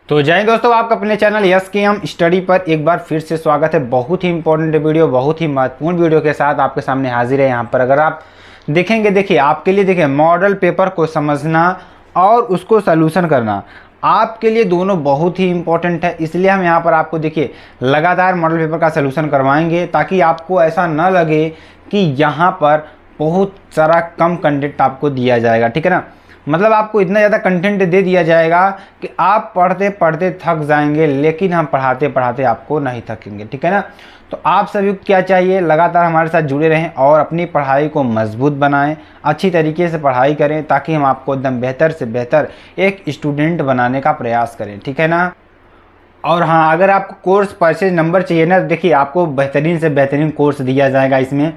तो जय हिंद दोस्तों, आपका अपने चैनल यस के एम स्टडी पर एक बार फिर से स्वागत है। बहुत ही इंपॉर्टेंट वीडियो, बहुत ही महत्वपूर्ण वीडियो के साथ आपके सामने हाजिर है। यहाँ पर अगर आप देखेंगे, देखिए आपके लिए, देखिए मॉडल पेपर को समझना और उसको सलूशन करना आपके लिए दोनों बहुत ही इंपॉर्टेंट है। इसलिए हम यहाँ पर आपको देखिए लगातार मॉडल पेपर का सलूशन करवाएंगे, ताकि आपको ऐसा न लगे कि यहाँ पर बहुत सारा कम कंटेंट आपको दिया जाएगा। ठीक है ना, मतलब आपको इतना ज़्यादा कंटेंट दे दिया जाएगा कि आप पढ़ते पढ़ते थक जाएंगे, लेकिन हम पढ़ाते पढ़ाते आपको नहीं थकेंगे। ठीक है ना, तो आप सभी को क्या चाहिए, लगातार हमारे साथ जुड़े रहें और अपनी पढ़ाई को मजबूत बनाएं, अच्छी तरीके से पढ़ाई करें, ताकि हम आपको एकदम बेहतर से बेहतर एक स्टूडेंट बनाने का प्रयास करें। ठीक है ना। और हाँ, अगर आपको कोर्स परचेज नंबर चाहिए ना, देखिए आपको बेहतरीन से बेहतरीन कोर्स दिया जाएगा इसमें।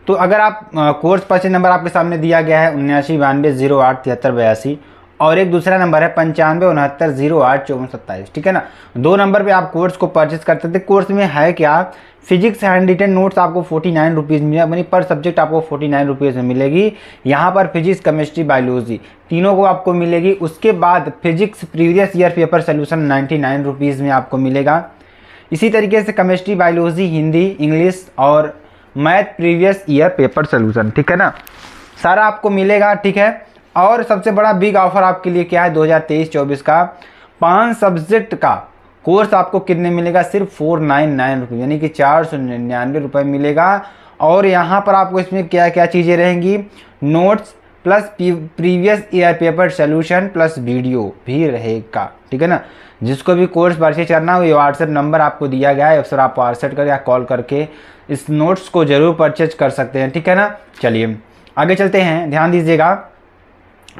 तो अगर आप कोर्स परचेज नंबर आपके सामने दिया गया है 7992087382, और एक दूसरा नंबर है 9569085427। ठीक है ना, दो नंबर पे आप कोर्स को परचेज कर सकते हैं। कोर्स में है क्या, फिजिक्स हैंड रिटन नोट्स आपको 49 रुपीज़ मिलेगा, यानी पर सब्जेक्ट आपको 49 रुपीज़ में मिलेगी। यहाँ पर फिजिक्स, केमिस्ट्री, बायोलॉजी तीनों को आपको मिलेगी। उसके बाद physics previous year paper solution 99 rupees में आपको मिलेगा। इसी तरीके से केमिस्ट्री, बायोलॉजी, हिंदी, इंग्लिश और math previous year paper solution, ठीक है ना, सारा आपको मिलेगा। ठीक है, और सबसे बड़ा बिग ऑफर आपके लिए क्या है, 2023-24 का 5 सब्जेक्ट का कोर्स आपको कितने मिलेगा, सिर्फ 499 रुपये, यानी कि 499 रुपये मिलेगा। और यहाँ पर आपको इसमें क्या क्या चीज़ें रहेंगी, notes plus previous year paper solution plus video भी रहेगा। ठीक है ना, जिसको भी कोर्स परचेज करना हो, ये व्हाट्सएप नंबर आपको दिया गया है, अक्सर आप व्हाट्सएप कर या कॉल करके इस नोट्स को जरूर परचेज कर सकते हैं। ठीक है ना, चलिए आगे चलते हैं। ध्यान दीजिएगा,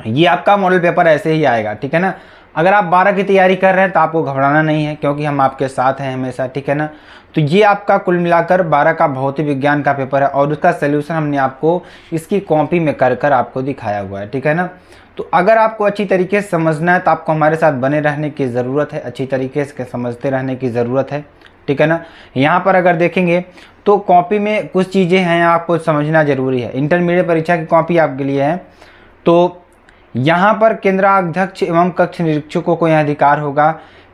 ये आपका मॉडल पेपर ऐसे ही आएगा। ठीक है ना, अगर आप 12 की तैयारी कर रहे हैं तो आपको घबराना नहीं है, क्योंकि हम आपके साथ हैं हमेशा। ठीक है ना, तो ये आपका कुल मिलाकर 12 का भौतिक विज्ञान का पेपर है, और उसका सोल्यूशन हमने आपको इसकी कॉपी में कर कर आपको दिखाया हुआ है। ठीक है ना, तो अगर आपको अच्छी तरीके से समझना है तो आपको हमारे साथ बने रहने की ज़रूरत है, अच्छी तरीके से समझते रहने की ज़रूरत है। ठीक है ना, यहाँ पर अगर देखेंगे तो कॉपी में कुछ चीज़ें हैं आपको समझना जरूरी है। इंटरमीडिएट परीक्षा की कॉपी आपके लिए है, तो यहाँ पर केंद्राध्यक्ष एवं कक्ष निरीक्षकों को यह अधिकार होगा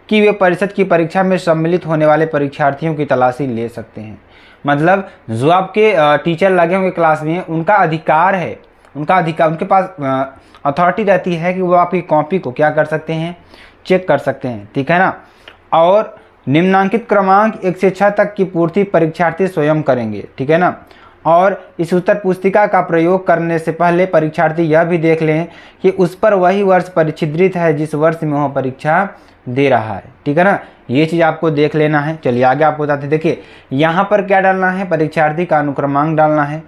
कि वे परिषद की परीक्षा में सम्मिलित होने वाले परीक्षार्थियों की तलाशी ले सकते हैं। मतलब जो आपके टीचर लगे होंगे क्लास में, उनका अधिकार है, उनका अधिकार, उनके पास अथॉरिटी रहती है कि वो आपकी कॉपी को क्या कर सकते हैं, चेक कर सकते हैं। ठीक है ना, और निम्नांकित क्रमांक 1 से 6 तक की पूर्ति परीक्षार्थी स्वयं करेंगे। ठीक है ना, और इस उत्तर पुस्तिका का प्रयोग करने से पहले परीक्षार्थी यह भी देख लें कि उस पर वही वर्ष परिच्छिद्रित है जिस वर्ष में वह परीक्षा दे रहा है। ठीक है ना, ये चीज़ आपको देख लेना है। चलिए आगे आपको बताते हैं। देखिए यहाँ पर क्या डालना है, परीक्षार्थी का अनुक्रमांक डालना है।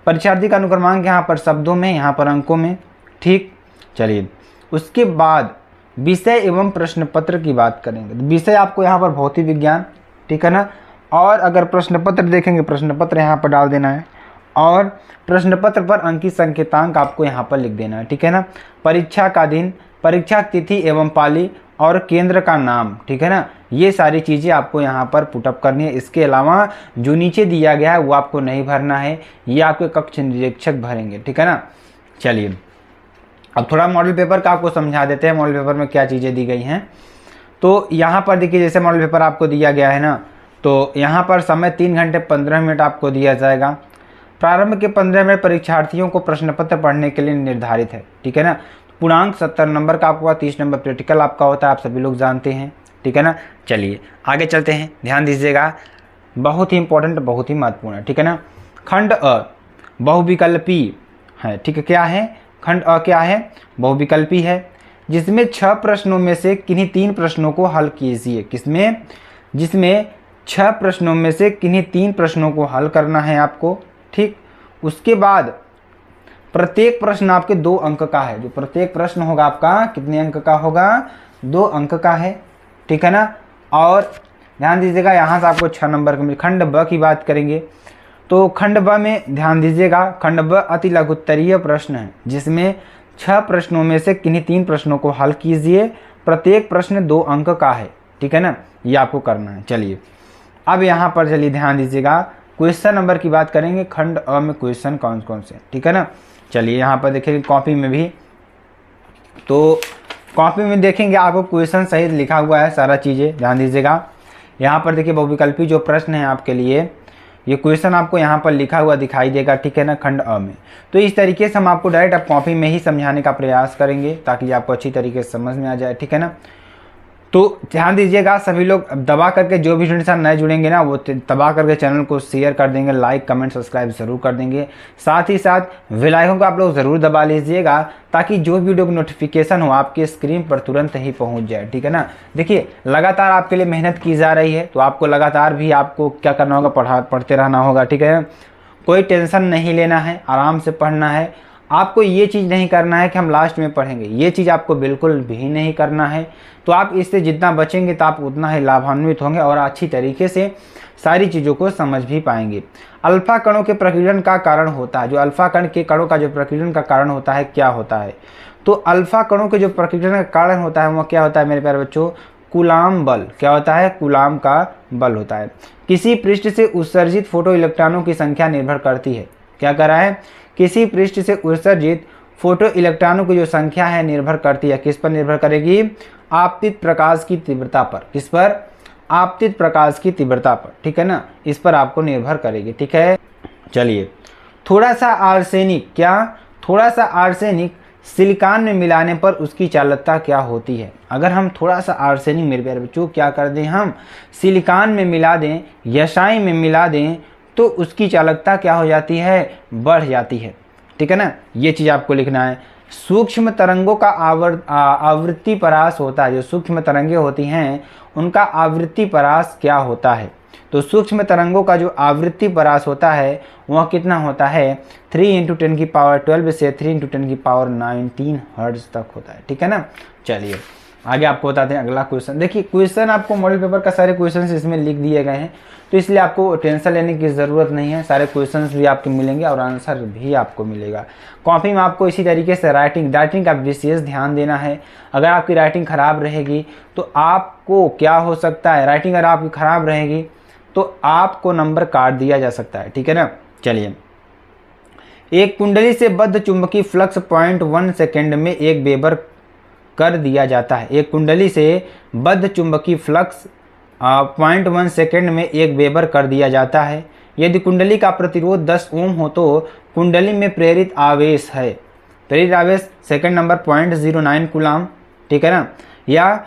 परीक्षार्थी का अनुक्रमांक यहाँ पर शब्दों में, यहाँ पर अंकों में। ठीक, चलिए उसके बाद विषय एवं प्रश्न पत्र की बात करेंगे। तो विषय आपको यहाँ पर भौतिक विज्ञान। ठीक है ना, और अगर प्रश्न पत्र देखेंगे, प्रश्न पत्र यहाँ पर डाल देना है, और प्रश्न पत्र पर अंकित संकेतांक आपको यहाँ पर लिख देना है। ठीक है ना, परीक्षा का दिन, परीक्षा तिथि एवं पाली और केंद्र का नाम। ठीक है ना, ये सारी चीज़ें आपको यहाँ पर पुटअप करनी है। इसके अलावा जो नीचे दिया गया है वो आपको नहीं भरना है, ये आपके कक्ष निरीक्षक भरेंगे। ठीक है ना, चलिए अब थोड़ा मॉडल पेपर का आपको समझा देते हैं, मॉडल पेपर में क्या चीज़ें दी गई हैं। तो यहाँ पर देखिए, जैसे मॉडल पेपर आपको दिया गया है ना, तो यहाँ पर समय 3 घंटे 15 मिनट आपको दिया जाएगा। प्रारंभ के 15 मिनट परीक्षार्थियों को प्रश्न पत्र पढ़ने के लिए निर्धारित है। ठीक है ना, पूर्णांक 70 नंबर का आपको, 30 नंबर प्रैक्टिकल आपका होता है, आप सभी लोग जानते हैं। ठीक है ना, चलिए आगे चलते हैं। ध्यान दीजिएगा, बहुत ही इंपॉर्टेंट, बहुत ही महत्वपूर्ण है। ठीक है ना, खंड अ बहुविकल्पी है। ठीक है, क्या है, खंड अ क्या है, बहुविकल्पी है, जिसमें 6 प्रश्नों में से किन्हीं 3 प्रश्नों को हल कीजिए। किसमें, जिसमें 6 प्रश्नों में से किन्हीं 3 प्रश्नों को हल करना है आपको। ठीक, उसके बाद प्रत्येक प्रश्न आपके 2 अंक का है। जो प्रत्येक प्रश्न होगा आपका कितने अंक का होगा, 2 अंक का है। ठीक है ना, और ध्यान दीजिएगा यहाँ से आपको 6 नंबर का मिले। खंड ब की बात करेंगे तो खंड ब में ध्यान दीजिएगा, खंड ब अति लघुत्तरीय प्रश्न है, जिसमें 6 प्रश्नों में से किन्हीं 3 प्रश्नों को हल कीजिए, प्रत्येक प्रश्न 2 अंक का है। ठीक है ना, ये आपको करना है। चलिए अब यहाँ पर चलिए ध्यान दीजिएगा, क्वेश्चन नंबर की बात करेंगे। खंड अ में क्वेश्चन कौन कौन से, ठीक है ना, चलिए यहाँ पर देखिए कॉपी में भी, तो कॉपी में देखेंगे आपको क्वेश्चन सहित लिखा हुआ है सारा चीज़ें, ध्यान दीजिएगा। यहाँ पर देखिए बहुविकल्पी जो प्रश्न है आपके लिए, ये क्वेश्चन आपको यहाँ पर लिखा हुआ दिखाई देगा, ठीक है ना, खंड अ में। तो इस तरीके से हम आपको डायरेक्ट अब कॉपी में ही समझाने का प्रयास करेंगे ताकि आपको अच्छी तरीके से समझ में आ जाए, ठीक है ना। तो ध्यान दीजिएगा सभी लोग, दबा करके जो भी स्टूडेंट नए जुड़ेंगे ना वो दबा करके चैनल को शेयर कर देंगे, लाइक कमेंट सब्सक्राइब जरूर कर देंगे। साथ ही साथ बेल आइकन को आप लोग ज़रूर दबा लीजिएगा ताकि जो वीडियो की नोटिफिकेशन हो आपके स्क्रीन पर तुरंत ही पहुंच जाए, ठीक है ना। देखिए लगातार आपके लिए मेहनत की जा रही है, तो आपको लगातार भी आपको क्या करना होगा, पढ़ते रहना होगा, ठीक है। कोई टेंशन नहीं लेना है, आराम से पढ़ना है। आपको ये चीज़ नहीं करना है कि हम लास्ट में पढ़ेंगे, ये चीज़ आपको बिल्कुल भी नहीं करना है। तो आप इससे जितना बचेंगे तो आप उतना ही लाभान्वित होंगे और अच्छी तरीके से सारी चीज़ों को समझ भी पाएंगे। अल्फा कणों के प्रकीर्णन का कारण होता है, जो अल्फा कण के कणों का जो प्रकीर्णन का कारण होता है क्या होता है, तो अल्फा कणों के जो प्रकीर्णन का कारण होता है वो क्या होता है मेरे प्यारे बच्चों, कूलाम बल। क्या होता है, कूलाम का बल होता है। किसी पृष्ठ से उत्सर्जित फोटो इलेक्ट्रॉनों की संख्या निर्भर करती है, क्या कर रहा है, किसी पृष्ठ से उत्सर्जित फोटो इलेक्ट्रॉनों की जो संख्या है निर्भर करती है, किस पर निर्भर करेगी, आपतित प्रकाश की तीव्रता पर। किस पर, आपतित प्रकाश की तीव्रता पर, ठीक है ना, इस पर आपको निर्भर करेगी, ठीक है। चलिए, थोड़ा सा आर्सेनिक, क्या, थोड़ा सा आर्सेनिक सिलिकॉन में मिलाने पर उसकी चालकता क्या होती है। अगर हम थोड़ा सा आर्सेनिक मेरे प्यारे बच्चों क्या कर दें, हम सिलिकॉन में मिला दें, यशाई में मिला दें, तो उसकी चालकता क्या हो जाती है, बढ़ जाती है, ठीक है ना। ये चीज़ आपको लिखना है। सूक्ष्म तरंगों का आवृत्ति परास होता है, जो सूक्ष्म तरंगें होती हैं उनका आवृत्ति परास क्या होता है, तो सूक्ष्म तरंगों का जो आवृत्ति परास होता है वह कितना होता है, 3 × 10⁻12 से 3 × 10⁻19 हर्ट्ज तक होता है, ठीक है ना। चलिए आगे आपको बताते हैं अगला क्वेश्चन। देखिए क्वेश्चन आपको मॉडल पेपर का सारे क्वेश्चन इसमें लिख दिए गए हैं, तो इसलिए आपको टेंशन लेने की ज़रूरत नहीं है। सारे क्वेश्चंस भी आपके मिलेंगे और आंसर भी आपको मिलेगा। कॉपी में आपको इसी तरीके से राइटिंग का विशेष ध्यान देना है। अगर आपकी राइटिंग ख़राब रहेगी तो आपको क्या हो सकता है, राइटिंग अगर आपकी ख़राब रहेगी तो आपको नंबर काट दिया जा सकता है, ठीक है ना। चलिए, एक कुंडली से बद्ध चुंबकीय फ्लक्स 0.1 सेकेंड में 1 वेबर कर दिया जाता है। एक कुंडली से बद्ध चुंबकीय फ्लक्स 0.1 सेकेंड में 1 वेबर कर दिया जाता है। यदि कुंडली का प्रतिरोध 10 ओम हो तो कुंडली में प्रेरित आवेश है, प्रेरित आवेश सेकंड नंबर 0.09 कूलाम, ठीक है ना। या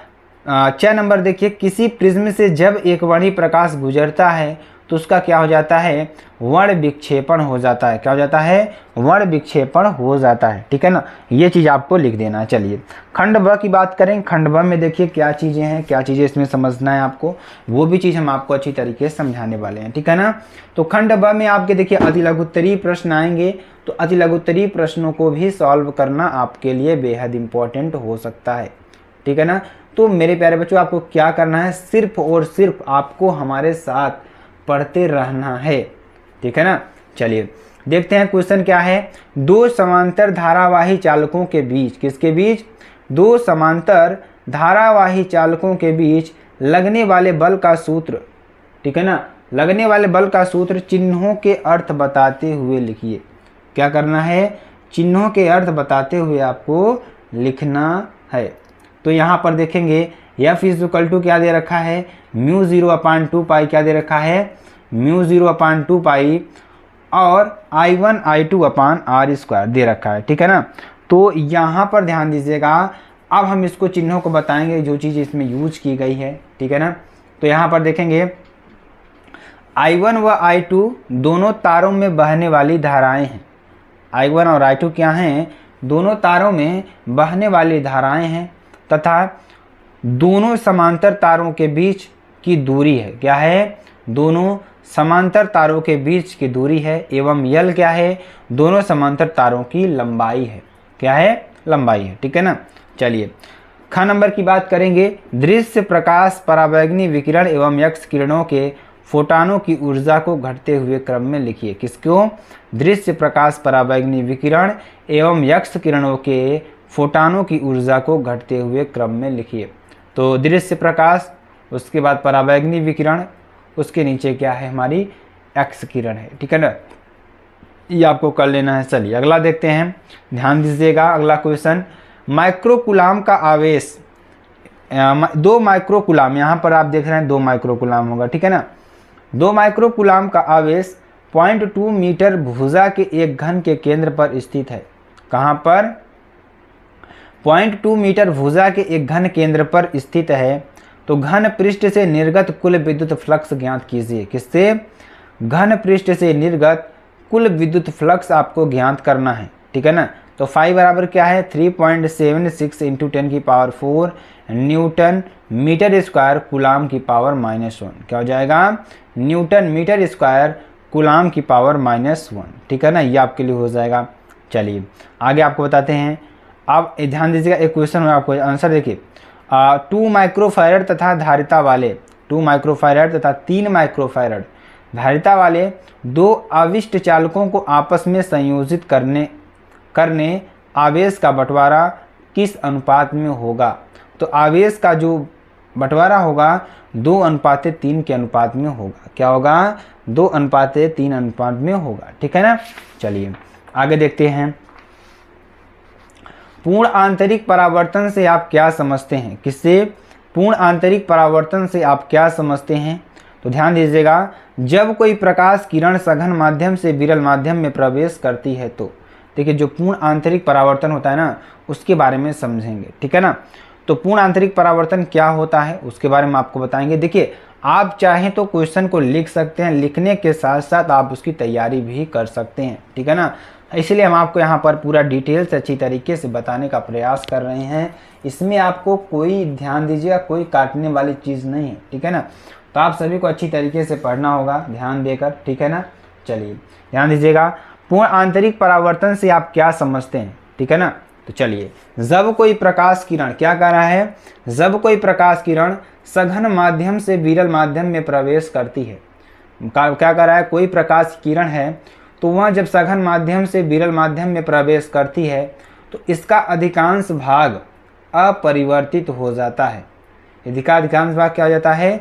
6 नंबर देखिए, किसी प्रिज्म से जब एक वर्णी प्रकाश गुजरता है तो उसका क्या हो जाता है, वर्ण विक्षेपण हो जाता है। क्या हो जाता है, वर्ण विक्षेपण हो जाता है, ठीक है ना। ये चीज़ आपको लिख देना है। चलिए खंड ब की बात करें। खंड ब में देखिए क्या चीज़ें हैं, क्या चीज़ें इसमें समझना है आपको, वो भी चीज़ हम आपको अच्छी तरीके से समझाने वाले हैं, ठीक है ना। तो खंड ब में आपके देखिए अति लघुत्तरीय प्रश्न आएंगे, तो अति लघुत्तरीय प्रश्नों को भी सॉल्व करना आपके लिए बेहद इंपॉर्टेंट हो सकता है, ठीक है ना। तो मेरे प्यारे बच्चों आपको क्या करना है, सिर्फ और सिर्फ आपको हमारे साथ पढ़ते रहना है, ठीक है ना। चलिए देखते हैं क्वेश्चन क्या है। दो समांतर धारावाही चालकों के बीच, किसके बीच, दो समांतर धारावाही चालकों के बीच लगने वाले बल का सूत्र, ठीक है ना, लगने वाले बल का सूत्र चिन्हों के अर्थ बताते हुए लिखिए। क्या करना है, चिन्हों के अर्थ बताते हुए आपको लिखना है। तो यहाँ पर देखेंगे F = क्या दे रखा है, μ0/2 पाई क्या दे रखा है, μ0/2 पाई और I1 I2/r² दे रखा है, ठीक है ना। तो यहाँ पर ध्यान दीजिएगा, अब हम इसको चिन्हों को बताएंगे जो चीज़ इसमें यूज की गई है, ठीक है ना। तो यहाँ पर देखेंगे I1 व I2 दोनों तारों में बहने वाली धाराएं हैं। I1 और I2 क्या हैं, दोनों तारों में बहने वाली धाराएं हैं तथा दोनों समांतर तारों के बीच की दूरी है। क्या है, दोनों समांतर तारों के बीच की दूरी है एवं यल क्या है, दोनों समांतर तारों की लंबाई है। क्या है, लंबाई है, ठीक है ना। चलिए ख नंबर की बात करेंगे। दृश्य प्रकाश परावैंगनी विकिरण एवं एक्स किरणों के फोटानों की ऊर्जा को घटते हुए क्रम में लिखिए। किसको, दृश्य प्रकाश परावैंगनी विकिरण एवं एक्स किरणों के फोटानों की ऊर्जा को घटते हुए क्रम में लिखिए। तो दृश्य प्रकाश, उसके बाद परावैंगनी विकिरण, उसके नीचे क्या है, हमारी एक्स किरण है, ठीक है ना। ये आपको कर लेना है। चलिए अगला देखते हैं, ध्यान दीजिएगा। अगला क्वेश्चन, माइक्रोकुलाम का आवेश 2 माइक्रोकुलाम, यहाँ पर आप देख रहे हैं 2 माइक्रोकुलाम होगा, ठीक है ना। 2 माइक्रोकुलाम का आवेश 0.2 मीटर भुजा के एक घन के केंद्र पर स्थित है। कहाँ पर? 0.2 मीटर भुजा के एक घन केंद्र पर स्थित है। तो घन पृष्ठ से निर्गत कुल विद्युत फ्लक्स ज्ञात कीजिए। किससे? घन पृष्ठ से निर्गत कुल विद्युत फ्लक्स आपको ज्ञात करना है, ठीक है ना। तो फाई बराबर क्या है? 3.76 into 10⁴ newton metre square coulomb की पावर -1। क्या हो जाएगा? न्यूटन मीटर स्क्वायर कुलाम की पावर -1, ठीक है ना। ये आपके लिए हो जाएगा। चलिए आगे आपको बताते हैं। आप ध्यान दीजिएगा, एक क्वेश्चन में आपको आंसर देखिए। 2 माइक्रोफैरड तथा धारिता वाले 2 माइक्रोफैरड तथा 3 माइक्रोफैरड धारिता वाले 2 आविष्ट चालकों को आपस में संयोजित करने आवेश का बंटवारा किस अनुपात में होगा? तो आवेश का जो बंटवारा होगा 2:3 के अनुपात में होगा। क्या होगा? 2:3 अनुपात में होगा, ठीक है ना। चलिए आगे देखते हैं। पूर्ण आंतरिक परावर्तन से आप क्या समझते हैं? किससे? पूर्ण आंतरिक परावर्तन से आप क्या समझते हैं? तो ध्यान दीजिएगा, जब कोई प्रकाश किरण सघन माध्यम से विरल माध्यम में प्रवेश करती है तो देखिए, जो पूर्ण आंतरिक परावर्तन होता है ना, उसके बारे में समझेंगे, ठीक है ना। तो पूर्ण आंतरिक परावर्तन क्या होता है उसके बारे में आपको बताएंगे। देखिए, आप चाहें तो क्वेश्चन को लिख सकते हैं, लिखने के साथ साथ आप उसकी तैयारी भी कर सकते हैं, ठीक है ना। इसलिए हम आपको यहाँ पर पूरा डिटेल से अच्छी तरीके से बताने का प्रयास कर रहे हैं। इसमें आपको कोई, ध्यान दीजिएगा, कोई काटने वाली चीज़ नहीं है, ठीक है ना। तो आप सभी को अच्छी तरीके से पढ़ना होगा ध्यान देकर, ठीक है ना। चलिए ध्यान दीजिएगा, पूर्ण आंतरिक परावर्तन से आप क्या समझते हैं, ठीक है ना। तो चलिए, जब कोई प्रकाश किरण, क्या कह रहा है? जब कोई प्रकाश किरण सघन माध्यम से विरल माध्यम में प्रवेश करती है, क्या कह रहा है? कोई प्रकाश किरण है तो वह जब सघन माध्यम से विरल माध्यम में प्रवेश करती है तो इसका अधिकांश भाग अपरिवर्तित हो जाता है। इसका अधिकांश भाग क्या हो जाता है?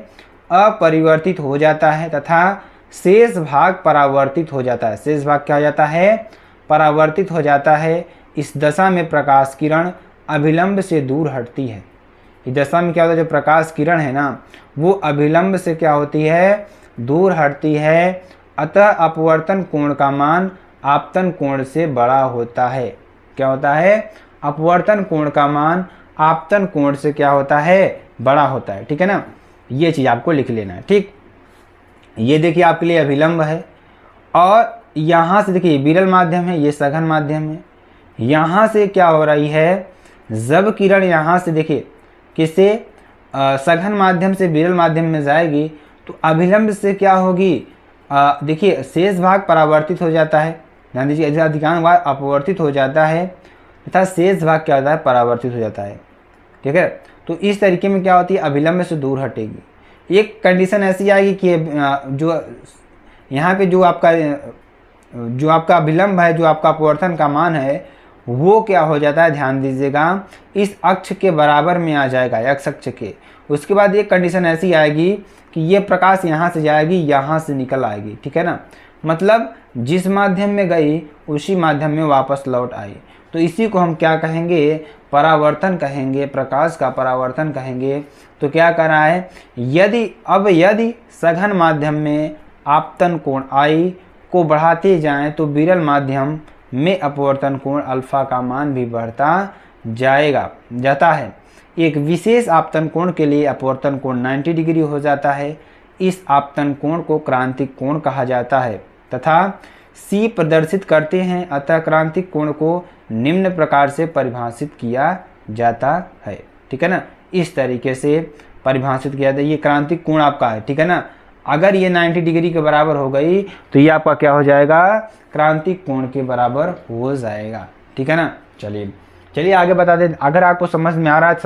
अपरिवर्तित हो जाता है तथा शेष भाग परावर्तित हो जाता है। शेष भाग क्या हो जाता है? परावर्तित हो जाता है। इस दशा में प्रकाश किरण अभिलंब से दूर हटती है। इस दशा में क्या होता है? जो प्रकाश किरण है ना, वो अभिलंब से क्या होती है? दूर हटती है। अतः अपवर्तन कोण का मान आपतन कोण से बड़ा होता है। क्या होता है? अपवर्तन कोण का मान आपतन कोण से क्या होता है? बड़ा होता है, ठीक है ना। ये चीज़ आपको लिख लेना है, ठीक। ये देखिए आपके लिए अभिलंब है और यहाँ से देखिए विरल माध्यम है, ये सघन माध्यम है। यहाँ से क्या हो रही है? जब किरण यहाँ से देखिए किससे सघन माध्यम से विरल माध्यम में जाएगी तो अभिलंब से क्या होगी? देखिए शेष भाग परावर्तित हो जाता है, ध्यान दीजिए, अधिकांश भाग अपवर्तित हो जाता है तथा शेष भाग क्या होता है? परावर्तित हो जाता है, ठीक है। तो इस तरीके में क्या होती है? अभिलंब से दूर हटेगी। एक कंडीशन ऐसी आएगी कि जो यहाँ पे जो आपका अभिलंब है, जो आपका अपवर्तन का मान है, वो क्या हो जाता है? ध्यान दीजिएगा, इस अक्ष के बराबर में आ जाएगा, एक्स अक्ष के। उसके बाद एक कंडीशन ऐसी आएगी कि ये प्रकाश यहाँ से जाएगी, यहाँ से निकल आएगी, ठीक है ना। मतलब जिस माध्यम में गई उसी माध्यम में वापस लौट आई। तो इसी को हम क्या कहेंगे? परावर्तन कहेंगे, प्रकाश का परावर्तन कहेंगे। तो क्या कर रहा है? यदि सघन माध्यम में आपतन कोण आई को बढ़ाते जाएं तो विरल माध्यम में अपवर्तन कोण अल्फा का मान भी बढ़ता जाता है। एक विशेष आपतन कोण के लिए अपवर्तन कोण 90 डिग्री हो जाता है। इस आपतन कोण को क्रांतिक कोण कहा जाता है तथा C प्रदर्शित करते हैं। अतः क्रांतिक कोण को निम्न प्रकार से परिभाषित किया जाता है, ठीक है ना। इस तरीके से परिभाषित किया जाता है। ये क्रांतिक कोण आपका है, ठीक है ना। अगर ये 90 डिग्री के बराबर हो गई तो ये आपका क्या हो जाएगा? क्रांतिक कोण के बराबर हो जाएगा, ठीक है ना। चलिए आगे बता दें। अगर आपको समझ में आ रहा है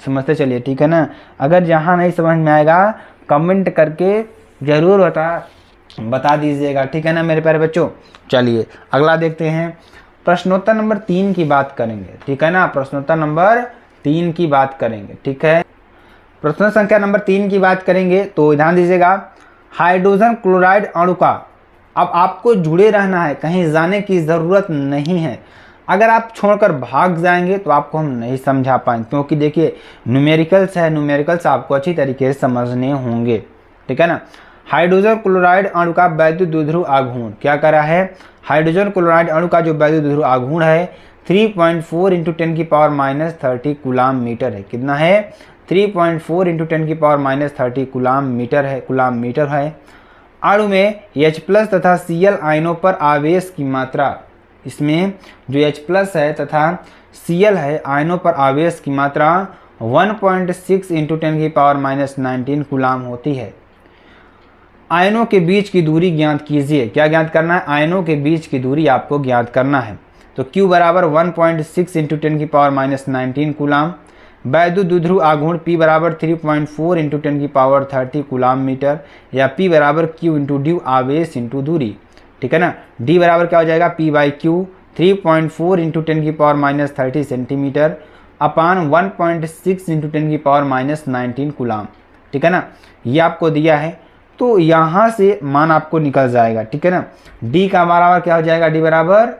समझते चलिए, ठीक है ना। अगर जहाँ नहीं समझ में आएगा कमेंट करके ज़रूर बता दीजिएगा, ठीक है ना मेरे प्यारे बच्चों। चलिए अगला देखते हैं। प्रश्नोत्तर नंबर 3 की बात करेंगे, ठीक है ना। प्रश्नोत्तर नंबर 3 की बात करेंगे, ठीक है। प्रश्न संख्या नंबर 3 की बात करेंगे तो ध्यान दीजिएगा, हाइड्रोजन क्लोराइड अणु का, अब आपको जुड़े रहना है, कहीं जाने की ज़रूरत नहीं है। अगर आप छोड़कर भाग जाएंगे तो आपको हम नहीं समझा पाएंगे, क्योंकि देखिए न्यूमेरिकल्स है, न्यूमेरिकल्स आपको अच्छी तरीके से समझने होंगे, ठीक है ना। हाइड्रोजन क्लोराइड अणु का वैद्युत द्विध्रुव आघूर्ण क्या करा है, हाइड्रोजन क्लोराइड अणु का जो वैद्युत द्विध्रुव आघूर्ण है 3.4 इंटू 10⁻30 कूलाम मीटर है। कितना है, 3.4 इंटू 10⁻30 कूलाम मीटर है। अणु में H+ तथा Cl आयनों पर आवेश की मात्रा, इसमें जो H+ है तथा Cl है आयनों पर आवेश की मात्रा 1.6 इंटू 10⁻19 कूलाम होती है। आयनों के बीच की दूरी ज्ञात कीजिए। क्या ज्ञात करना है, आयनों के बीच की दूरी आपको ज्ञात करना है। तो Q बराबर 1.6 इंटू 10⁻19 कूलाम, वैद्युत द्विध्रुव आघूर्ण P बराबर 3.4 इंटू 10⁻30 कूलाम मीटर, या P बराबर Q इंटू डी आवेश इंटू दूरी, ठीक है ना। D बराबर क्या हो जाएगा, P/Q 3.4 इंटू 10⁻30 सेंटीमीटर अपान 1.6 इंटू 10⁻19 कूलाम, ठीक है ना। ये आपको दिया है, तो यहाँ से मान आपको निकल जाएगा, ठीक है ना। D का बराबर क्या हो जाएगा, D बराबर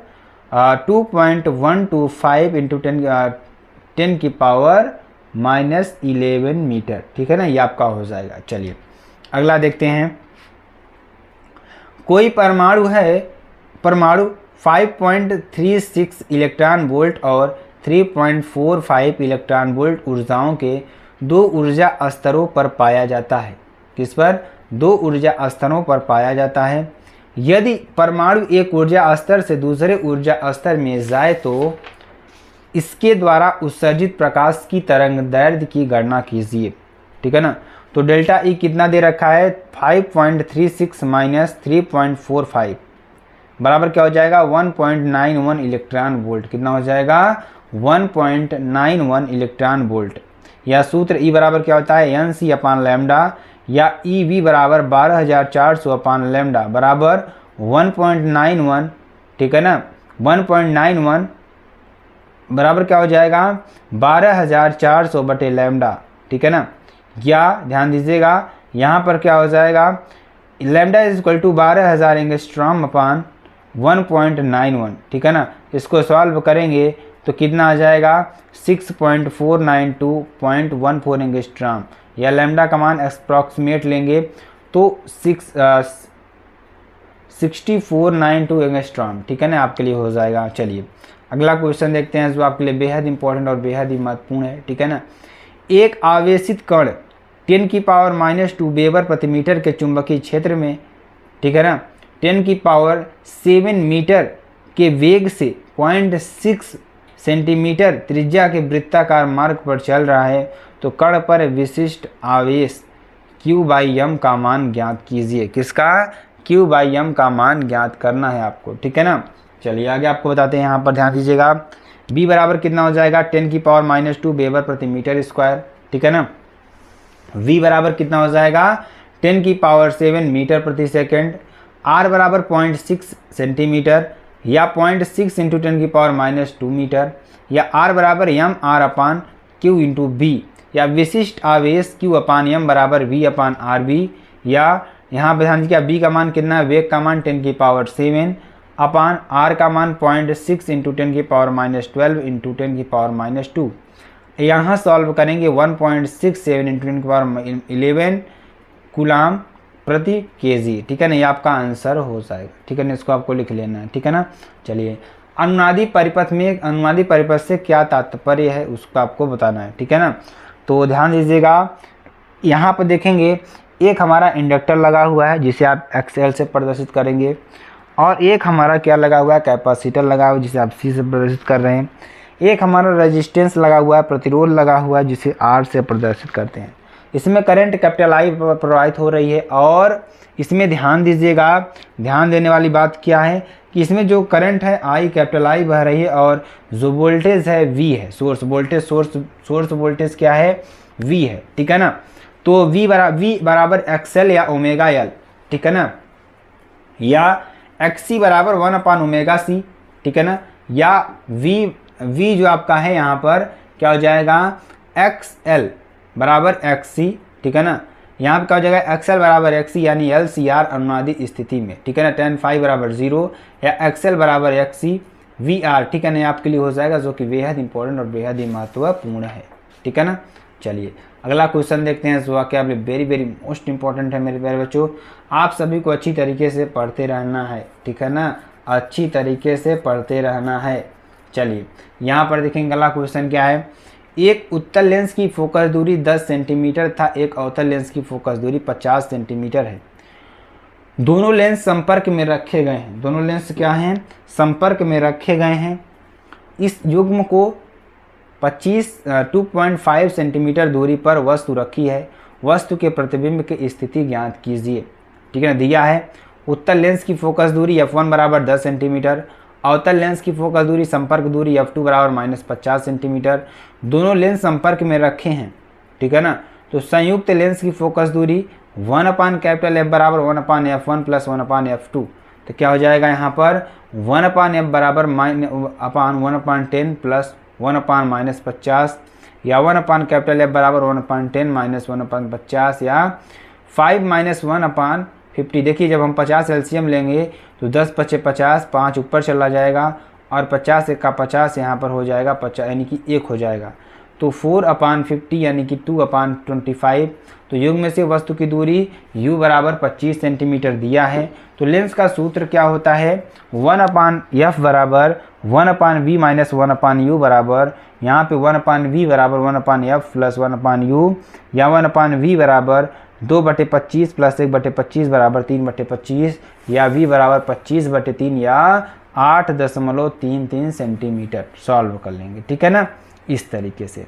2.125 इंटू 10⁻11 मीटर, ठीक है ना। ये आपका हो जाएगा। चलिए अगला देखते हैं। कोई परमाणु है, परमाणु 5.36 इलेक्ट्रॉन वोल्ट और 3.45 इलेक्ट्रॉन वोल्ट ऊर्जाओं के दो ऊर्जा स्तरों पर पाया जाता है। किस पर, दो ऊर्जा स्तरों पर पाया जाता है। यदि परमाणु एक ऊर्जा स्तर से दूसरे ऊर्जा स्तर में जाए तो इसके द्वारा उत्सर्जित प्रकाश की तरंग दैर्ध्य की गणना कीजिए, ठीक है ना। तो डेल्टा E कितना दे रखा है, 5.36 माइनस 3.45 बराबर क्या हो जाएगा, 1.91 इलेक्ट्रॉन वोल्ट। कितना हो जाएगा, 1.91 इलेक्ट्रॉन वोल्ट। या सूत्र E बराबर क्या होता है, NC अपान लैम्डा, या EV बराबर 12400 अपान लैम्डा बराबर 1.91, ठीक है ना। 1.91 बराबर क्या हो जाएगा, 12400 बटे लैम्डा, ठीक है ना। या ध्यान दीजिएगा यहाँ पर क्या हो जाएगा, lambda is equal to 12000 angstrom upon 1.91, ठीक है ना। इसको सॉल्व करेंगे तो कितना आ जाएगा, 6.492.14 एंगस्ट्रॉम, या लैम्डा का मान अप्रॉक्सीमेट लेंगे तो 6492 एंगस्ट्रॉम, ठीक है ना, आपके लिए हो जाएगा। चलिए अगला क्वेश्चन देखते हैं जो आपके लिए बेहद इंपॉर्टेंट और बेहद ही महत्वपूर्ण है, ठीक है ना। एक आवेशित कण 10⁻² वेबर प्रति मीटर के चुंबकीय क्षेत्र में, ठीक है ना, 10⁻7 मीटर के वेग से 0.6 सेंटीमीटर त्रिज्या के वृत्ताकार मार्ग पर चल रहा है, तो कण पर विशिष्ट आवेश Q/m का मान ज्ञात कीजिए। किसका, Q/m का मान ज्ञात करना है आपको, ठीक है ना। चलिए आगे आपको बताते हैं, यहाँ पर ध्यान दीजिएगा। B बराबर कितना हो जाएगा, 10⁻² वेबर प्रति मीटर स्क्वायर, ठीक है ना। V बराबर कितना हो जाएगा, 10⁻7 मीटर प्रति सेकेंड। R बराबर 0.6 सेंटीमीटर, या 0.6 इंटू 10⁻² मीटर, या R बराबर mR अपान Q इंटू B, या विशिष्ट आवेश Q अपान m बराबर V अपान RB, या यहाँ पर ध्यान दीजिएगा B का मान कितना है, वेग का मान 10⁻7 अपान R का मान 0.6 इंटू 10⁻12 इंटू 10⁻²। यहाँ सॉल्व करेंगे 1.67 इंटू 10⁻11 कूलाम प्रति केजी, ठीक है ना। ये आपका आंसर हो जाएगा, ठीक है ना। इसको आपको लिख लेना है, ठीक है ना। चलिए अनुनादी परिपथ में, अनुनादी परिपथ से क्या तात्पर्य है उसको आपको बताना है, ठीक है ना। तो ध्यान दीजिएगा, यहाँ पर देखेंगे एक हमारा इंडक्टर लगा हुआ है जिसे आप एक्सएल से प्रदर्शित करेंगे, और एक हमारा क्या लगा हुआ है, कैपेसिटर लगा हुआ है जिसे आप C से प्रदर्शित कर रहे हैं। एक हमारा रेजिस्टेंस लगा हुआ है, प्रतिरोध लगा हुआ है जिसे R से प्रदर्शित करते हैं। इसमें करंट कैपिटल I प्रवाहित हो रही है, और इसमें ध्यान दीजिएगा, ध्यान देने वाली बात क्या है कि इसमें जो करंट है I कैपिटल I बह रही है, और जो वोल्टेज है V है, सोर्स वोल्टेज, सोर्स वोल्टेज क्या है, V है, ठीक है ना। तो V बराबर XL या ओमेगा L, ठीक है ना, या XC बराबर 1/ωc, ठीक है ना, या V जो आपका है यहाँ पर क्या हो जाएगा, XL बराबर XC, ठीक है ना। यहाँ पर क्या हो जाएगा, XL बराबर XC यानी LCR अनुनादी स्थिति में, ठीक है ना। tan phi बराबर 0, या XL बराबर XC VR, ठीक है ना, आपके लिए हो जाएगा, जो कि बेहद इंपॉर्टेंट और बेहद ही महत्वपूर्ण है, ठीक है ना। चलिए अगला क्वेश्चन देखते हैं, जो कि आप वेरी वेरी मोस्ट इंपॉर्टेंट है मेरे प्यारे बच्चों। आप सभी को अच्छी तरीके से पढ़ते रहना है, ठीक है ना, अच्छी तरीके से पढ़ते रहना है। चलिए यहाँ पर देखेंगे अगला क्वेश्चन क्या है। एक उत्तल लेंस की फोकस दूरी 10 सेंटीमीटर था, एक अवतल लेंस की फोकस दूरी 50 सेंटीमीटर है। दोनों लेंस संपर्क में रखे गए हैं, दोनों लेंस क्या हैं, संपर्क में रखे गए हैं। इस युग्म को 2.5 सेंटीमीटर दूरी पर वस्तु रखी है, वस्तु के प्रतिबिंब की स्थिति ज्ञात कीजिए, ठीक है ना। दिया है उत्तल लेंस की फोकस दूरी f1 बराबर 10 सेंटीमीटर, अवतल लेंस की फोकस दूरी संपर्क दूरी f2 बराबर -50 सेंटीमीटर। दोनों लेंस संपर्क में रखे हैं, ठीक है ना। तो संयुक्त लेंस की फोकस दूरी 1/F बराबर 1/F1 प्लस 1/F2। तो क्या हो जाएगा यहाँ पर 1/F बराबर 1/10 प्लस 1/-50 या 1/F बराबर 1/10 माइनस 1/50 या 5-1/50। देखिए जब हम 50 एलसीएम लेंगे तो 10 × 5 = 50, 5 ऊपर चला जाएगा और 50 × 50 यहाँ पर हो जाएगा 50, यानी कि 1 हो जाएगा। तो 4/50 यानी कि 2/25। तो युग्म में से वस्तु की दूरी u बराबर 25 सेंटीमीटर दिया है। तो लेंस का सूत्र क्या होता है, 1/F बराबर 1/v माइनस 1/u बराबर, यहाँ पे 1/v बराबर 1/F प्लस 1/u या 1/v बराबर 2/25 प्लस 1/25 बराबर 3/25 या v बराबर 25/3 या 8.33 सेंटीमीटर सॉल्व कर लेंगे, ठीक है ना, इस तरीके से।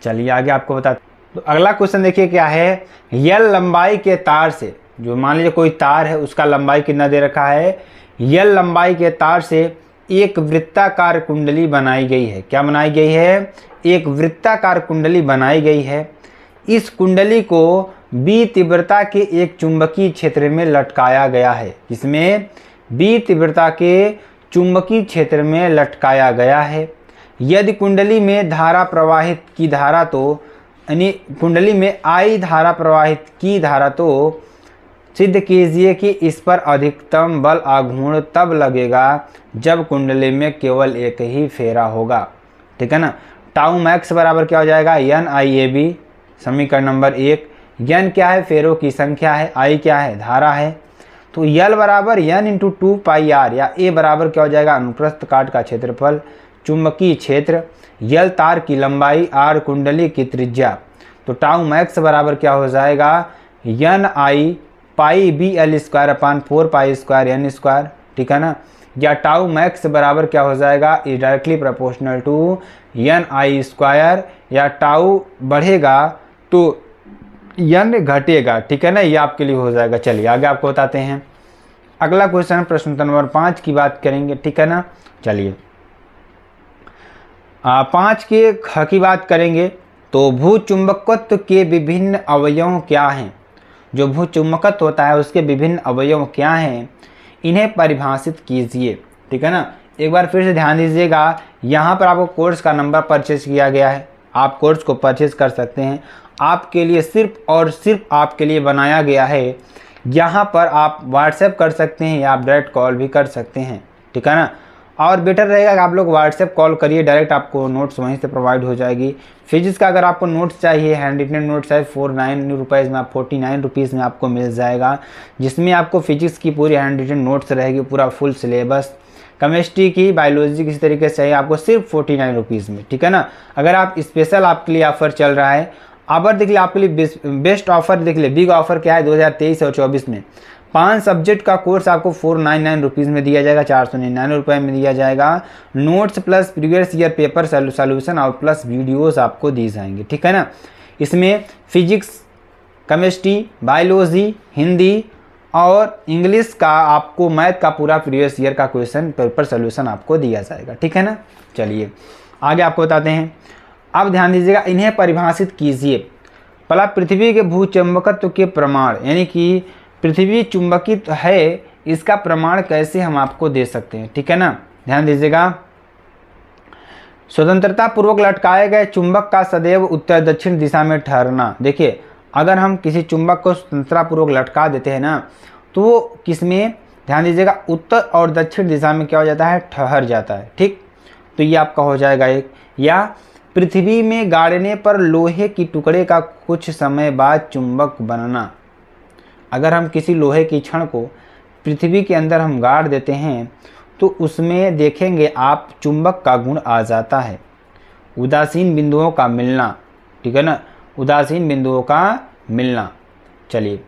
चलिए आगे आपको बता, तो अगला क्वेश्चन देखिए क्या है। यल लंबाई के तार से, जो मान लीजिए कोई तार है उसका लंबाई कितना दे रखा है, यल लंबाई के तार से एक वृत्ताकार कुंडली बनाई गई है। क्या बनाई गई है, एक वृत्ताकार कुंडली बनाई गई है। इस कुंडली को B तीव्रता के एक चुंबकीय क्षेत्र में लटकाया गया है, इसमें B तीव्रता के चुंबकीय क्षेत्र में लटकाया गया है। यदि कुंडली में धारा प्रवाहित की धारा तो, यानी कुंडली में I धारा प्रवाहित की धारा तो सिद्ध कीजिए कि इस पर अधिकतम बल आघूर्ण तब लगेगा जब कुंडली में केवल एक ही फेरा होगा, ठीक है ना। टाउ मैक्स बराबर क्या हो जाएगा, NIAB, समीकरण नंबर 1। n क्या है, फेरों की संख्या है, I क्या है, धारा है। तो L बराबर n × 2πr या A बराबर क्या हो जाएगा, अनुप्रस्थ काट का क्षेत्रफल, चुंबकीय क्षेत्र, L तार की लंबाई, R कुंडली की त्रिज्या। तो टाउ मैक्स बराबर क्या हो जाएगा, NI πBL²/4π²n², ठीक है ना। या टाउ मैक्स बराबर क्या हो जाएगा, is directly proportional to NI² या टाउ बढ़ेगा तो n घटेगा, ठीक है ना, ये आपके लिए हो जाएगा। चलिए आगे आपको बताते हैं। अगला क्वेश्चन प्रश्न नंबर 5 की बात करेंगे, ठीक है ना। चलिए 5 के ख की बात करेंगे तो भूचुंबकत्व के विभिन्न अवयव क्या हैं। जो भूचुंबकत्व होता है उसके विभिन्न अवयव क्या हैं, इन्हें परिभाषित कीजिए, ठीक है ना। एक बार फिर से ध्यान दीजिएगा, यहाँ पर आपको कोर्स का नंबर परचेज किया गया है, आप कोर्स को परचेज कर सकते हैं। आपके लिए सिर्फ और सिर्फ आपके लिए बनाया गया है। यहाँ पर आप व्हाट्सएप कर सकते हैं या आप डायरेक्ट कॉल भी कर सकते हैं, ठीक है ना। और बेटर रहेगा कि आप लोग व्हाट्सएप कॉल करिए, डायरेक्ट आपको नोट्स वहीं से प्रोवाइड हो जाएगी। फिजिक्स का अगर आपको नोट्स चाहिए, हैंड रिटन नोट्स है 49 रुपीज़ में, आप 49 रुपीज़ में आपको मिल जाएगा, जिसमें आपको फिजिक्स की पूरी हैंड रिटन नोट्स रहेगी, पूरा फुल सिलेबस। केमिस्ट्री की, बायोलॉजी किसी तरीके से चाहिए आपको सिर्फ 49 रुपीज़ में, ठीक है ना। अगर आप स्पेशल आपके लिए ऑफर चल रहा है, ऑफर देख लिया, आपके लिए बेस्ट ऑफर देख लिया, बिग ऑफर क्या है 2023 और 24 में 5 सब्जेक्ट का कोर्स आपको 499 रुपीज़ में दिया जाएगा, 499 रुपये में दिया जाएगा। Notes plus previous year paper solution और प्लस वीडियोस आपको दी जाएंगे, ठीक है ना। इसमें फिजिक्स, केमिस्ट्री, बायोलॉजी, हिंदी और इंग्लिश का, आपको मैथ का पूरा प्रीवियस ईयर का क्वेश्चन पेपर सॉल्यूशन आपको दिया जाएगा, ठीक है ना। चलिए आगे आपको बताते हैं। अब ध्यान दीजिएगा, इन्हें परिभाषित कीजिए। पहला, पृथ्वी के भूचुंबकत्व के प्रमाण, यानी कि पृथ्वी चुंबकित है, इसका प्रमाण कैसे हम आपको दे सकते हैं, ठीक है ना। ध्यान दीजिएगा, स्वतंत्रता पूर्वक लटकाए गए चुंबक का सदैव उत्तर दक्षिण दिशा में ठहरना। देखिए अगर हम किसी चुंबक को स्वतंत्रता पूर्वक लटका देते हैं ना, तो वो किसमें, ध्यान दीजिएगा, उत्तर और दक्षिण दिशा में क्या हो जाता है, ठहर जाता है। ठीक, तो ये आपका हो जाएगा एक। या पृथ्वी में गाड़ने पर लोहे की टुकड़े का कुछ समय बाद चुंबक बनना। अगर हम किसी लोहे की छड़ को पृथ्वी के अंदर हम गाड़ देते हैं तो उसमें देखेंगे आप चुंबक का गुण आ जाता है। उदासीन बिंदुओं का मिलना, ठीक है ना, उदासीन बिंदुओं का मिलना। चलिए,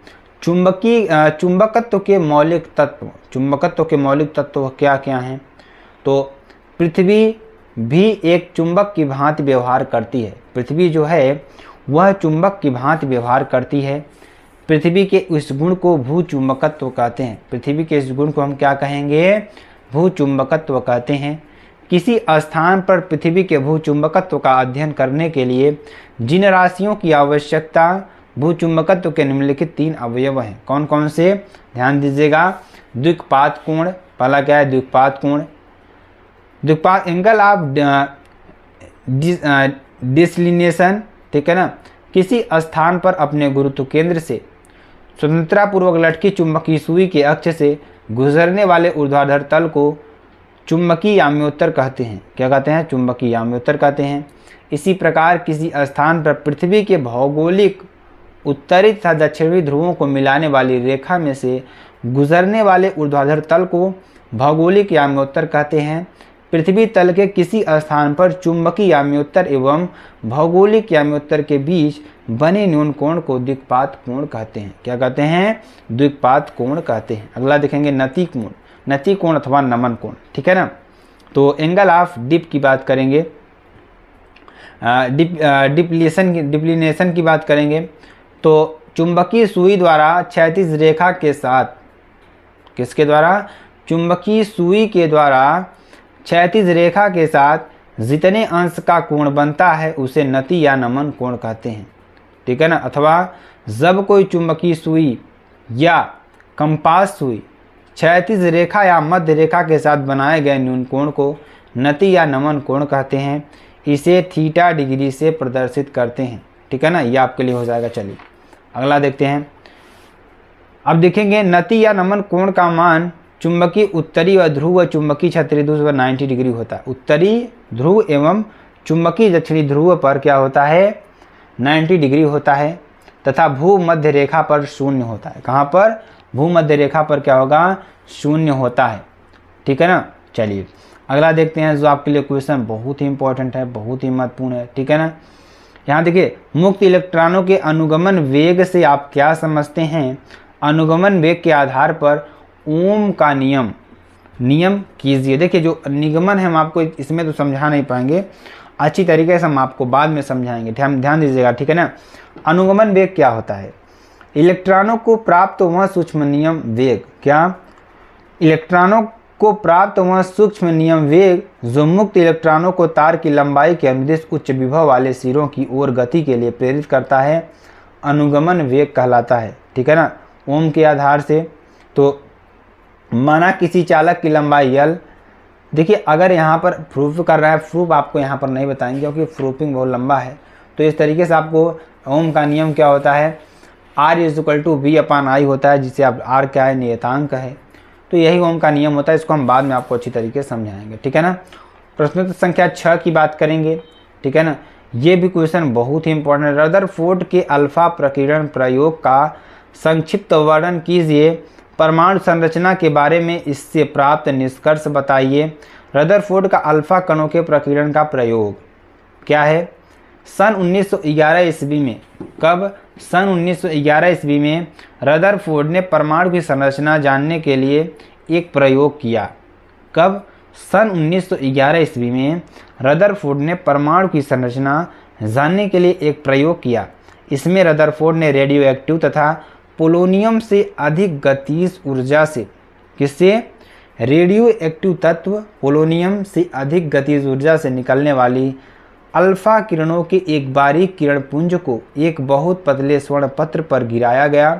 चुंबकत्व के मौलिक तत्व, चुंबकत्व के मौलिक तत्व क्या क्या हैं? तो पृथ्वी भी एक चुंबक की भांति व्यवहार करती है। पृथ्वी जो है वह चुंबक की भांति व्यवहार करती है। पृथ्वी के इस गुण को भूचुंबकत्व कहते हैं। पृथ्वी के इस गुण को हम क्या कहेंगे, भूचुंबकत्व कहते हैं। किसी स्थान पर पृथ्वी के भूचुंबकत्व का अध्ययन करने के लिए जिन राशियों की आवश्यकता, भूचुंबकत्व के निम्नलिखित 3 अवयव हैं। कौन कौन से? ध्यान दीजिएगा, द्विपात कोण, पहला क्या है, द्विपात कोण। द्विपात एंगल ऑफ डिसलिनेशन, ठीक है ना। किसी स्थान पर अपने गुरुत्व केंद्र से स्वतंत्रतापूर्वक लटकी चुंबकीय सुई के अक्ष से गुजरने वाले ऊर्ध्वाधर तल को चुंबकीय याम्योत्तर कहते हैं। क्या कहते हैं? चुंबकीय याम्योत्तर कहते हैं। इसी प्रकार किसी स्थान पर पृथ्वी के भौगोलिक उत्तरी तथा दक्षिणी ध्रुवों को मिलाने वाली रेखा में से गुजरने वाले ऊर्ध्वाधर तल को भौगोलिक याम्योत्तर कहते हैं। पृथ्वी तल के किसी स्थान पर चुंबकीय याम्योत्तर एवं भौगोलिक याम्योत्तर के बीच बने न्यून कोण को द्विपात कोण कहते हैं। क्या कहते हैं? द्विपात कोण कहते हैं। अगला देखेंगे नति कोण, नति कोण अथवा नमन कोण, ठीक है ना। तो एंगल ऑफ डिप की बात करेंगे, डिप्लीनेशन की बात करेंगे तो चुंबकीय सुई द्वारा क्षैतिज रेखा के साथ, किसके द्वारा? चुंबकीय सुई के द्वारा क्षैतिज रेखा के साथ जितने अंश का कोण बनता है उसे नति या नमन कोण कहते हैं, ठीक है ना। अथवा जब कोई चुंबकीय सुई या कंपास सुई क्षैतिज रेखा या मध्य रेखा के साथ बनाए गए न्यून कोण को नति या नमन कोण कहते हैं। इसे थीटा डिग्री से प्रदर्शित करते हैं, ठीक है ना। ये आपके लिए हो जाएगा। चलिए अगला देखते हैं। अब देखेंगे नति या नमन कोण का मान चुंबकीय उत्तरी व ध्रुव व चुंबकीय क्षत्रीय ध्रुव पर 90 डिग्री होता है। उत्तरी ध्रुव एवं चुंबकीय दक्षिणी ध्रुव पर क्या होता है? 90 डिग्री होता है तथा भूमध्य रेखा पर 0 होता है। कहाँ पर? भूमध्य रेखा पर क्या होगा? 0 होता है, ठीक है ना। चलिए अगला देखते हैं, जो आपके लिए क्वेश्चन बहुत ही इंपॉर्टेंट है, बहुत ही महत्वपूर्ण है, ठीक है ना। यहाँ देखिए, मुक्त इलेक्ट्रॉनों के अनुगमन वेग से आप क्या समझते हैं? अनुगमन वेग के आधार पर ओम का नियम कीजिए। देखिए जो निगमन है हम आपको इसमें तो समझा नहीं पाएंगे, अच्छी तरीके से हम आपको बाद में समझाएंगे, ध्यान दीजिएगा, ठीक है ना। अनुगमन वेग क्या होता है? इलेक्ट्रॉनों को प्राप्त वह सूक्ष्म नियम वेग, क्या? इलेक्ट्रॉनों को प्राप्त वह सूक्ष्म नियम वेग जो मुक्त इलेक्ट्रॉनों को तार की लंबाई के अनुदिश उच्च विभव वाले सिरों की ओर गति के लिए प्रेरित करता है, अनुगमन वेग कहलाता है, ठीक है ना। ओम के आधार से तो माना किसी चालक की लंबाई L, देखिए अगर यहाँ पर प्रूफ कर रहा है, प्रूफ आपको यहाँ पर नहीं बताएंगे क्योंकि प्रूफिंग बहुत लंबा है। तो इस तरीके से आपको ओम का नियम क्या होता है? R = V/I होता है, जिसे आप R क्या है? नियतांक है। तो यही ओम का नियम होता है, इसको हम बाद में आपको अच्छी तरीके से समझाएंगे, ठीक है ना। प्रश्न संख्या 6 की बात करेंगे, ठीक है ना। ये भी क्वेश्चन बहुत ही इंपॉर्टेंट है। रदरफोर्ड के अल्फा प्रकीर्णन प्रयोग का संक्षिप्त वर्णन कीजिए। परमाणु संरचना के बारे में इससे प्राप्त निष्कर्ष बताइए। रदरफोर्ड का अल्फा कणों के प्रकीर्णन का प्रयोग क्या है? सन 1911 ईस्वी में, कब? सन 1911 ईस्वी में रदरफोर्ड ने परमाणु की संरचना जानने के लिए एक प्रयोग किया। कब? सन 1911 ईस्वी में रदरफोर्ड ने परमाणु की संरचना जानने के लिए एक प्रयोग किया। इसमें रदरफोर्ड ने रेडियो एक्टिव तथा पोलोनियम से अधिक गतिज ऊर्जा से, किससे? रेडियो एक्टिव तत्व पोलोनियम से अधिक गतिज ऊर्जा से निकलने वाली अल्फा किरणों के एक बारीक किरण पुंज को एक बहुत पतले स्वर्ण पत्र पर गिराया गया।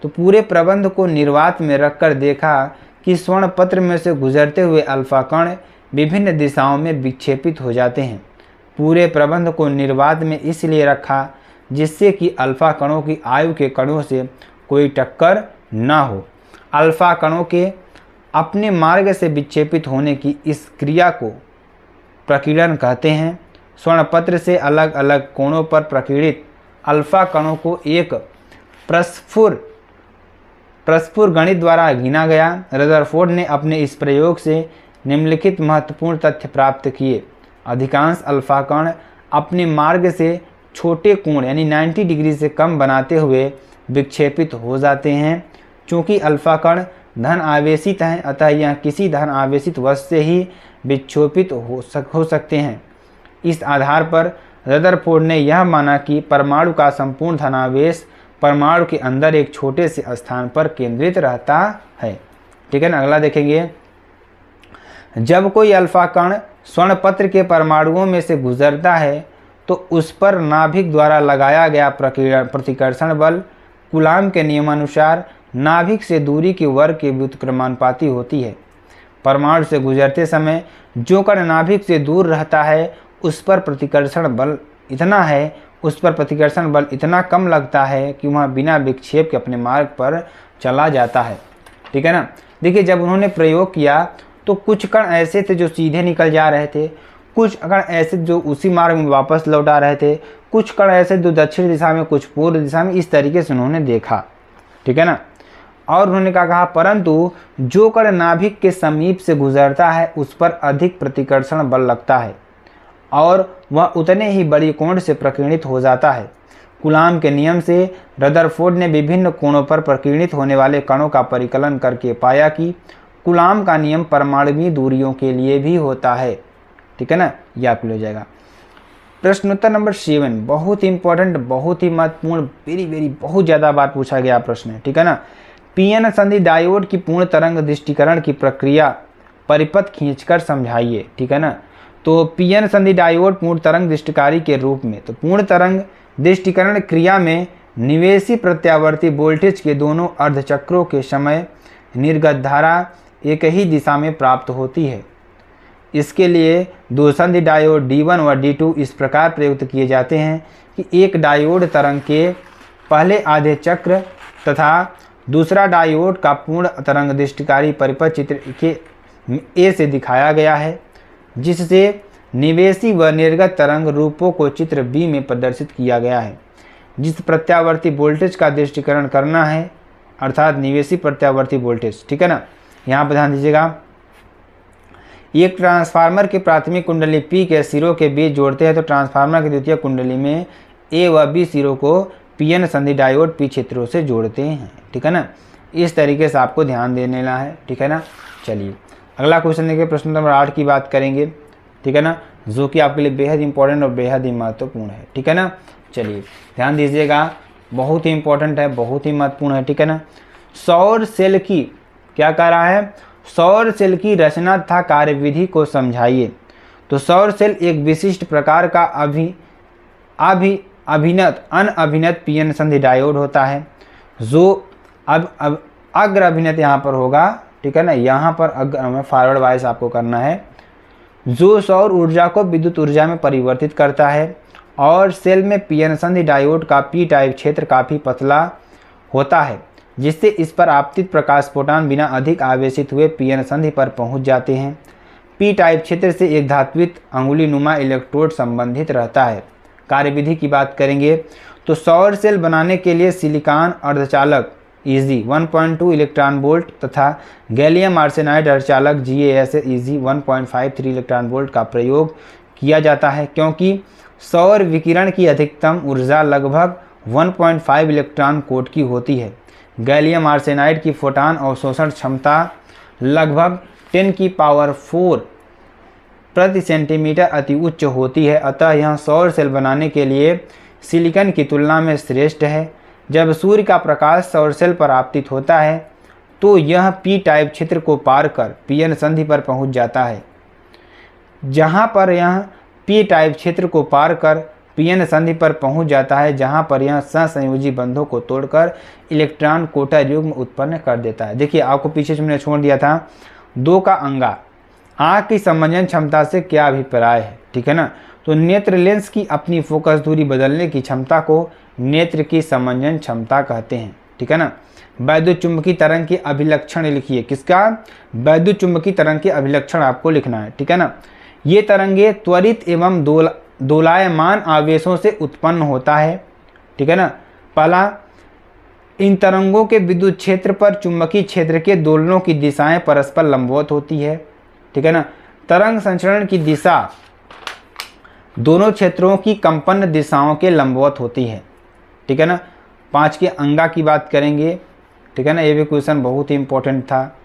तो पूरे प्रबंध को निर्वात में रखकर देखा कि स्वर्ण पत्र में से गुजरते हुए अल्फा कण विभिन्न दिशाओं में विक्षेपित हो जाते हैं। पूरे प्रबंध को निर्वात में इसलिए रखा जिससे कि अल्फा कणों की आयु के कणों से कोई टक्कर ना हो। अल्फा कणों के अपने मार्ग से विक्षेपित होने की इस क्रिया को प्रकीर्णन कहते हैं। स्वर्णपत्र से अलग अलग कोणों पर प्रकीर्णित अल्फा कणों को एक प्रस्फुर गणित द्वारा गिना गया। रदरफोर्ड ने अपने इस प्रयोग से निम्नलिखित महत्वपूर्ण तथ्य प्राप्त किए। अधिकांश अल्फा कण अपने मार्ग से छोटे कोण यानी 90 डिग्री से कम बनाते हुए विक्षेपित हो जाते हैं। चूँकि अल्फा कण धन आवेशित हैं, अतः यह किसी धन आवेशित वस्तु से ही विक्षेपित हो सकते हैं। इस आधार पर रदरफोर्ड ने यह माना कि परमाणु का संपूर्ण धनावेश परमाणु के अंदर एक छोटे से स्थान पर केंद्रित रहता है। ठीक है ना। अगला देखेंगे, जब कोई अल्फा कण स्वर्णपत्र के परमाणुओं में से गुजरता है तो उस पर नाभिक द्वारा लगाया गया प्रतिकर्षण बल कूलाम के नियमानुसार नाभिक से दूरी के वर्ग के व्युत्क्रमानुपाती होती है। परमाणु से गुजरते समय जो कण नाभिक से दूर रहता है उस पर प्रतिकर्षण बल इतना कम लगता है कि वह बिना विक्षेप के अपने मार्ग पर चला जाता है। ठीक है ना। देखिए, जब उन्होंने प्रयोग किया तो कुछ कण ऐसे थे जो सीधे निकल जा रहे थे, कुछ कण ऐसे जो उसी मार्ग में वापस लौट आ रहे थे, कुछ कण ऐसे जो दक्षिण दिशा में, कुछ पूर्व दिशा में, इस तरीके से उन्होंने देखा। ठीक है ना। और उन्होंने कहा परंतु जो कण नाभिक के समीप से गुजरता है उस पर अधिक प्रतिकर्षण बल लगता है और वह उतने ही बड़ी कोण से प्रकीर्णित हो जाता है। कूलाम के नियम से रदरफोर्ड ने विभिन्न कोणों पर प्रकीर्णित होने वाले कणों का परिकलन करके पाया कि कूलाम का नियम परमाणुवीय दूरियों के लिए भी होता है। ठीक है ना। यह आपके लिए हो जाएगा। प्रश्नोत्तर नंबर 7 बहुत ही इंपॉर्टेंट, बहुत ही महत्वपूर्ण, वेरी बहुत ज़्यादा बार पूछा गया प्रश्न है। ठीक है ना। पीएन संधि डायोड की पूर्ण तरंग दृष्टिकरण की प्रक्रिया परिपथ खींचकर समझाइए। ठीक है ना। तो पीएन संधि डायोड पूर्ण तरंग दृष्टिकारी के रूप में, तो पूर्ण तरंग दृष्टिकरण क्रिया में निवेशी प्रत्यावर्ती वोल्टेज के दोनों अर्धचक्रों के समय निर्गत धारा एक ही दिशा में प्राप्त होती है। इसके लिए दो संधि डायोड D1 व D2 इस प्रकार प्रयुक्त किए जाते हैं कि एक डायोड तरंग के पहले आधे चक्र तथा दूसरा डायोड का पूर्ण तरंग दृष्टिकारी परिपथ चित्र के ए से दिखाया गया है, जिससे निवेशी व निर्गत तरंग रूपों को चित्र बी में प्रदर्शित किया गया है। जिस प्रत्यावर्ती वोल्टेज का दृष्टिकरण करना है, अर्थात निवेशी प्रत्यावर्ती वोल्टेज। ठीक है ना। यहाँ पर ध्यान दीजिएगा, एक ट्रांसफार्मर की प्राथमिक कुंडली P के सिरों के बीच जोड़ते हैं तो ट्रांसफार्मर की द्वितीय कुंडली में A व B सिरों को पीएन संधि डायोड P क्षेत्रों से जोड़ते हैं। ठीक है ना। इस तरीके से आपको ध्यान देना है। ठीक है ना। चलिए अगला क्वेश्चन देखिए, प्रश्न नंबर 8 की बात करेंगे। ठीक है ना, जो कि आपके लिए बेहद इंपॉर्टेंट और बेहद ही महत्वपूर्ण है। ठीक है ना। चलिए ध्यान दीजिएगा, बहुत ही इंपॉर्टेंट है, बहुत ही महत्वपूर्ण है। ठीक है ना। सौर सेल की क्या कह रहा है, सौर सेल की रचना तथा कार्यविधि को समझाइए। तो सौर सेल एक विशिष्ट प्रकार का अनअभिनत पीएन संधि डायोड होता है, जो अब अग्र अभिनत यहाँ पर होगा। ठीक है ना। यहाँ पर हमें फॉरवर्ड वाइज आपको करना है, जो सौर ऊर्जा को विद्युत ऊर्जा में परिवर्तित करता है। और सेल में पीएन संधि डायोड का पी टाइप क्षेत्र काफ़ी पतला होता है, जिससे इस पर आपतित प्रकाश फोटॉन बिना अधिक आवेशित हुए पीएन संधि पर पहुंच जाते हैं। पी टाइप क्षेत्र से एक धात्विक अंगुलीनुमा इलेक्ट्रोड संबंधित रहता है। कार्यविधि की बात करेंगे तो सौर सेल बनाने के लिए सिलिकॉन अर्धचालक Eg 1.2 इलेक्ट्रॉन वोल्ट तथा गैलियम आर्सेनाइड अर्धचालक GaAs Eg 1.53 इलेक्ट्रॉन वोल्ट का प्रयोग किया जाता है, क्योंकि सौर विकिरण की अधिकतम ऊर्जा लगभग 1.5 इलेक्ट्रॉन वोल्ट की होती है। गैलियम आर्सेनाइड की फोटॉन अवशोषण क्षमता लगभग 10⁴ प्रति सेंटीमीटर अति उच्च होती है, अतः यह सौर सेल बनाने के लिए सिलिकॉन की तुलना में श्रेष्ठ है। जब सूर्य का प्रकाश सौर सेल पर आपतित होता है तो यह पी टाइप क्षेत्र को पार कर पीएन संधि पर पहुंच जाता है। जहां पर यह पी टाइप क्षेत्र को पार कर पीएन संधि पर पहुंच जाता है, जहां पर यह सहसंयोजी बंधों को तोड़कर इलेक्ट्रॉन कोटर युग्म उत्पन्न कर देता है। देखिए, आपको पीछे से मैंने छोड़ दिया था, 2 का अंगा आँख की समंजन क्षमता से क्या अभिप्राय है। ठीक है ना। तो नेत्र लेंस की अपनी फोकस दूरी बदलने की क्षमता को नेत्र की समंजन क्षमता कहते हैं। ठीक है ना। वैद्युत चुंबकीय तरंग के अभिलक्षण लिखिए, किसका, वैद्युत चुंबकीय तरंग के अभिलक्षण आपको लिखना है, ठीक है ना। ये तरंगे त्वरित एवं दोलायमान आवेशों से उत्पन्न होता है, ठीक है ना। पहला, इन तरंगों के विद्युत क्षेत्र पर चुंबकीय क्षेत्र के दोलनों की दिशाएं परस्पर लंबवत होती है, ठीक है ना। तरंग संचरण की दिशा दोनों क्षेत्रों की कंपन दिशाओं के लंबवत होती है, ठीक है ना। 5 के अंगा की बात करेंगे, ठीक है ना। ये भी क्वेश्चन बहुत ही इंपॉर्टेंट था।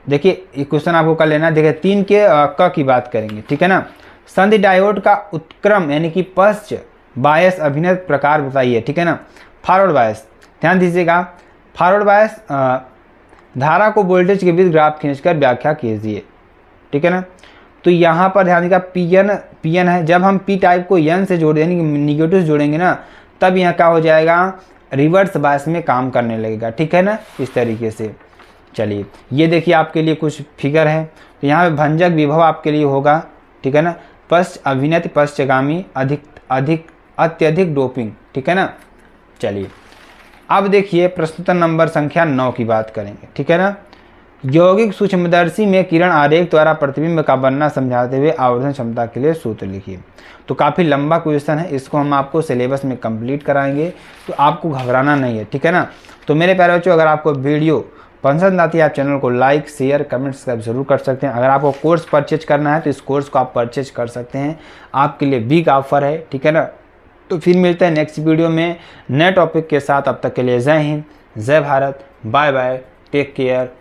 देखिए ये क्वेश्चन आपको कर लेना। देखिए 3 के क की बात करेंगे, ठीक है ना। संधि डायोड का उत्क्रम यानी कि पश्च बायस अभिनत प्रकार बताइए, ठीक है ना। फॉरवर्ड बायस, ध्यान दीजिएगा, फॉरवर्ड बायस धारा को वोल्टेज के बीच ग्राफ खींचकर व्याख्या कीजिए, ठीक है ना। तो यहाँ पर ध्यान दीजिएगा पीएन है, जब हम पी टाइप को एन से जोड़ यानी कि निगेटिव जोड़ेंगे ना, तब यहाँ क्या हो जाएगा, रिवर्स बायस में काम करने लगेगा, ठीक है ना, इस तरीके से। चलिए ये देखिए आपके लिए कुछ फिगर है, तो यहाँ पे भंजक विभव आपके लिए होगा, ठीक है ना। पश्च अभिनत पश्चगामी अत्यधिक डोपिंग, ठीक है ना। चलिए अब देखिए प्रश्नोत्तर नंबर संख्या 9 की बात करेंगे, ठीक है ना। यौगिक सूक्ष्मदर्शी में किरण आरेख द्वारा प्रतिबिंब का बनना समझाते हुए आवर्धन क्षमता के लिए सूत्र लिखिए। तो काफ़ी लंबा क्वेश्चन है, इसको हम आपको सिलेबस में कंप्लीट कराएंगे, तो आपको घबराना नहीं है, ठीक है ना। तो मेरे प्यारे बच्चों, अगर आपको वीडियो पसंद आती है आप चैनल को लाइक शेयर कमेंट सब्सक्राइब जरूर कर सकते हैं। अगर आपको कोर्स परचेज करना है तो इस कोर्स को आप परचेज कर सकते हैं, आपके लिए बिग ऑफर है, ठीक है ना। तो फिर मिलते हैं नेक्स्ट वीडियो में नए टॉपिक के साथ। अब तक के लिए जय हिंद, जय Bharat, bye bye, take care.